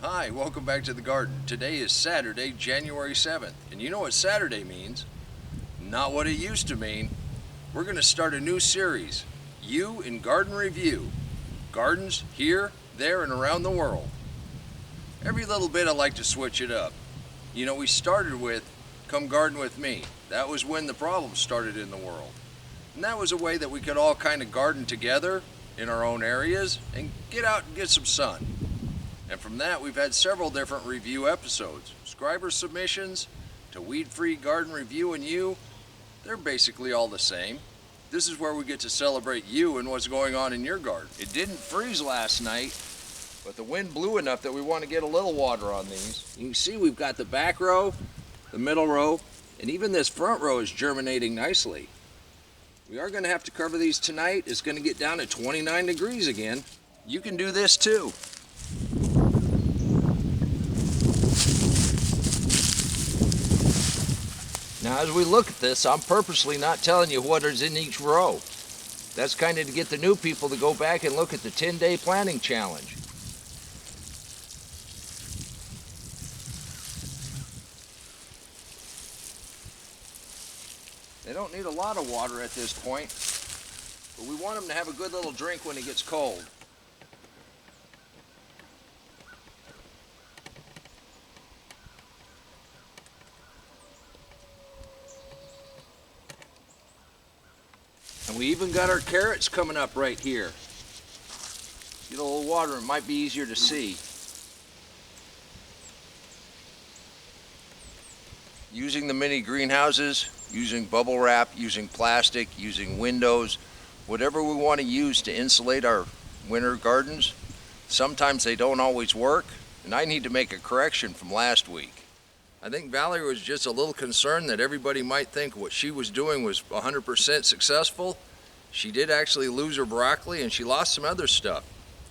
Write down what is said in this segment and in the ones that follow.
Hi, welcome back to the garden. Today is Saturday, January 7th, and you know what Saturday means? Not what it used to mean. We're going to start a new series, You in Garden Review. Gardens here, there, and around the world. Every little bit I like to switch it up. You know, we started with Come Garden With Me. That was when the problems started in the world. And that was a way that we could all kind of garden together in our own areas and get out and get some sun. And from that, we've had several different review episodes. Subscriber submissions to Weed-Free Garden Review and You, they're basically all the same. This is where we get to celebrate you and what's going on in your garden. It didn't freeze last night, but the wind blew enough that we want to get a little water on these. You can see we've got the back row, the middle row, and even this front row is germinating nicely. We are going to have to cover these tonight. It's going to get down to 29 degrees again. You can do this too. Now as we look at this, I'm purposely not telling you what is in each row. That's kind of to get the new people to go back and look at the 10-day planting challenge. They don't need a lot of water at this point, but we want them to have a good little drink when it gets cold. And we even got our carrots coming up right here. Get a little water, it might be easier to see. Using the mini greenhouses, using bubble wrap, using plastic, using windows, whatever we want to use to insulate our winter gardens, sometimes they don't always work, and I need to make a correction from last week. I think Valerie was just a little concerned that everybody might think what she was doing was 100% successful. She did actually lose her broccoli and she lost some other stuff.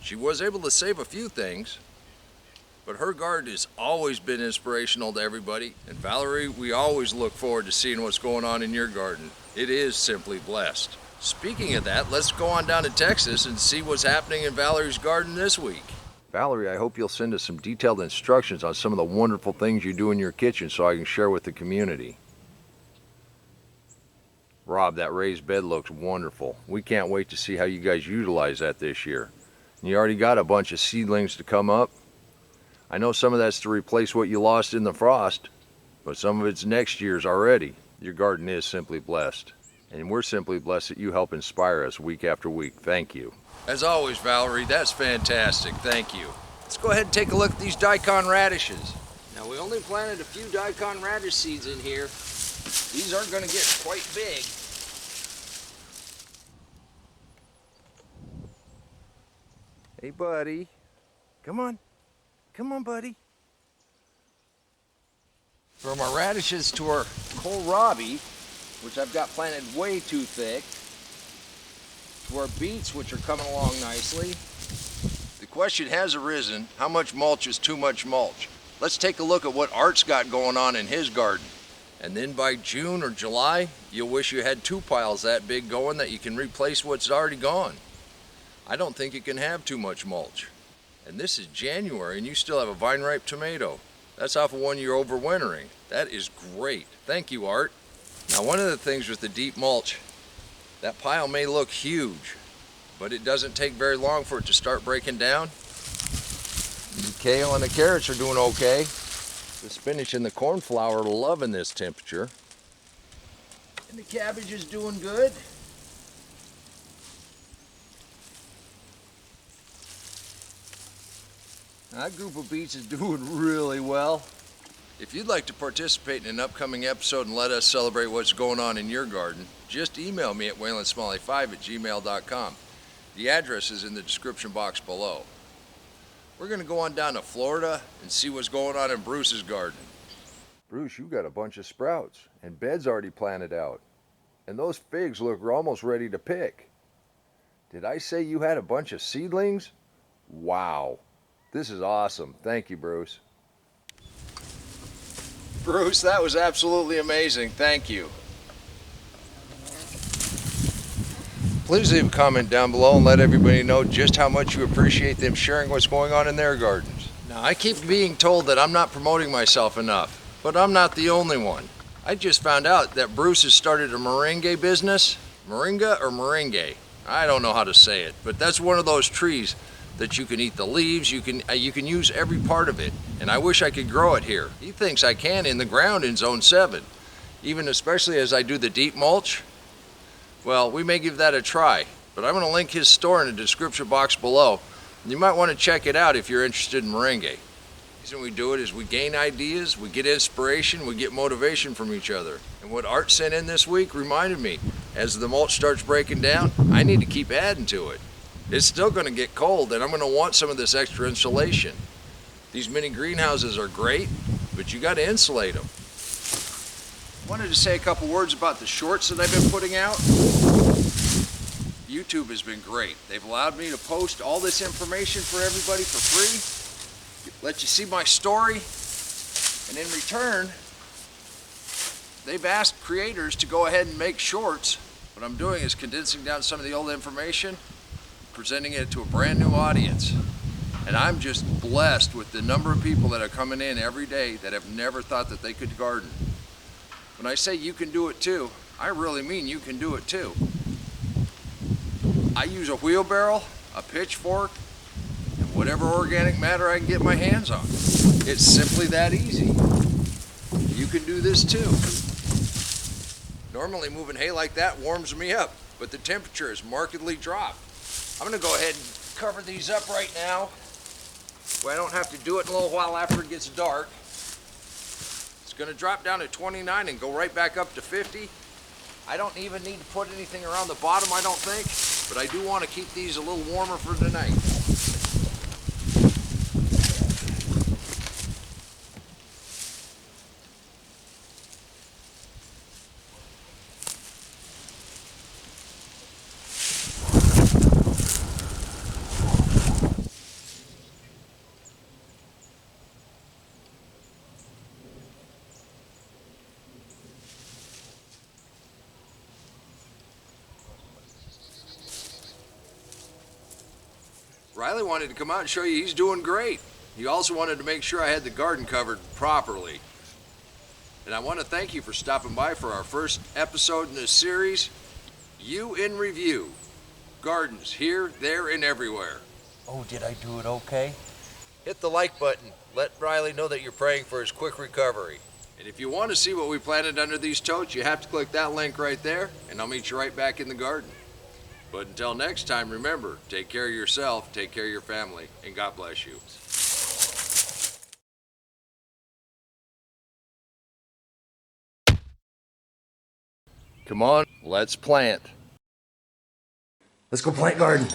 She was able to save a few things, but her garden has always been inspirational to everybody. And Valerie, we always look forward to seeing what's going on in your garden. It is simply blessed. Speaking of that, let's go on down to Texas and see what's happening in Valerie's garden this week. Valerie, I hope you'll send us some detailed instructions on some of the wonderful things you do in your kitchen so I can share with the community. Rob, that raised bed looks wonderful. We can't wait to see how you guys utilize that this year. You already got a bunch of seedlings to come up. I know some of that's to replace what you lost in the frost, but some of it's next year's already. Your garden is simply blessed, and we're simply blessed that you help inspire us week after week. Thank you. As always, Valerie, that's fantastic. Thank you. Let's go ahead and take a look at these daikon radishes. Now, we only planted a few daikon radish seeds in here. These are going to get quite big. Hey, buddy. Come on. Come on, buddy. From our radishes to our kohlrabi, which I've got planted way too thick, to our beets, which are coming along nicely. The question has arisen, how much mulch is too much mulch? Let's take a look at what Art's got going on in his garden. And then by June or July, you'll wish you had two piles that big going that you can replace what's already gone. I don't think you can have too much mulch. And this is January and you still have a vine-ripe tomato. That's off of one you're overwintering. That is great. Thank you, Art. Now, one of the things with the deep mulch, that pile may look huge, but it doesn't take very long for it to start breaking down. The kale and the carrots are doing okay. The spinach and the cornflower are loving this temperature. And the cabbage is doing good. That group of beets is doing really well. If you'd like to participate in an upcoming episode and let us celebrate what's going on in your garden, just email me at waylandsmalley5@gmail.com. The address is in the description box below. We're going to go on down to Florida and see what's going on in Bruce's garden. Bruce, you got a bunch of sprouts and beds already planted out. And those figs look almost ready to pick. Did I say you had a bunch of seedlings? Wow. This is awesome. Thank you, Bruce. Bruce, that was absolutely amazing. Thank you. Please leave a comment down below and let everybody know just how much you appreciate them sharing what's going on in their gardens. Now, I keep being told that I'm not promoting myself enough, but I'm not the only one. I just found out that Bruce has started a moringa business. Moringa or moringa? I don't know how to say it, but that's one of those trees that you can eat the leaves, you can use every part of it, and I wish I could grow it here. He thinks I can in the ground in Zone 7, even especially as I do the deep mulch. Well, we may give that a try, but I'm going to link his store in the description box below. You might want to check it out if you're interested in moringa. The reason we do it is we gain ideas, we get inspiration, we get motivation from each other. And what Art sent in this week reminded me, as the mulch starts breaking down, I need to keep adding to it. It's still going to get cold, and I'm going to want some of this extra insulation. These mini greenhouses are great, but you got to insulate them. I wanted to say a couple words about the shorts that I've been putting out. YouTube has been great. They've allowed me to post all this information for everybody for free, let you see my story, and in return, they've asked creators to go ahead and make shorts. What I'm doing is condensing down some of the old information, presenting it to a brand new audience. And I'm just blessed with the number of people that are coming in every day that have never thought that they could garden. When I say you can do it too, I really mean you can do it too. I use a wheelbarrow, a pitchfork, and whatever organic matter I can get my hands on. It's simply that easy. You can do this too. Normally moving hay like that warms me up, but the temperature has markedly dropped. I'm going to go ahead and cover these up right now, where I don't have to do it in a little while after it gets dark. It's going to drop down to 29 and go right back up to 50. I don't even need to put anything around the bottom, I don't think, but I do want to keep these a little warmer for tonight. Riley wanted to come out and show you he's doing great. He also wanted to make sure I had the garden covered properly. And I want to thank you for stopping by for our first episode in this series, You in Review. Gardens here, there, and everywhere. Oh, did I do it okay? Hit the like button. Let Riley know that you're praying for his quick recovery. And if you want to see what we planted under these totes, you have to click that link right there, and I'll meet you right back in the garden. But until next time, remember, take care of yourself, take care of your family, and God bless you. Come on, let's plant. Let's go plant garden.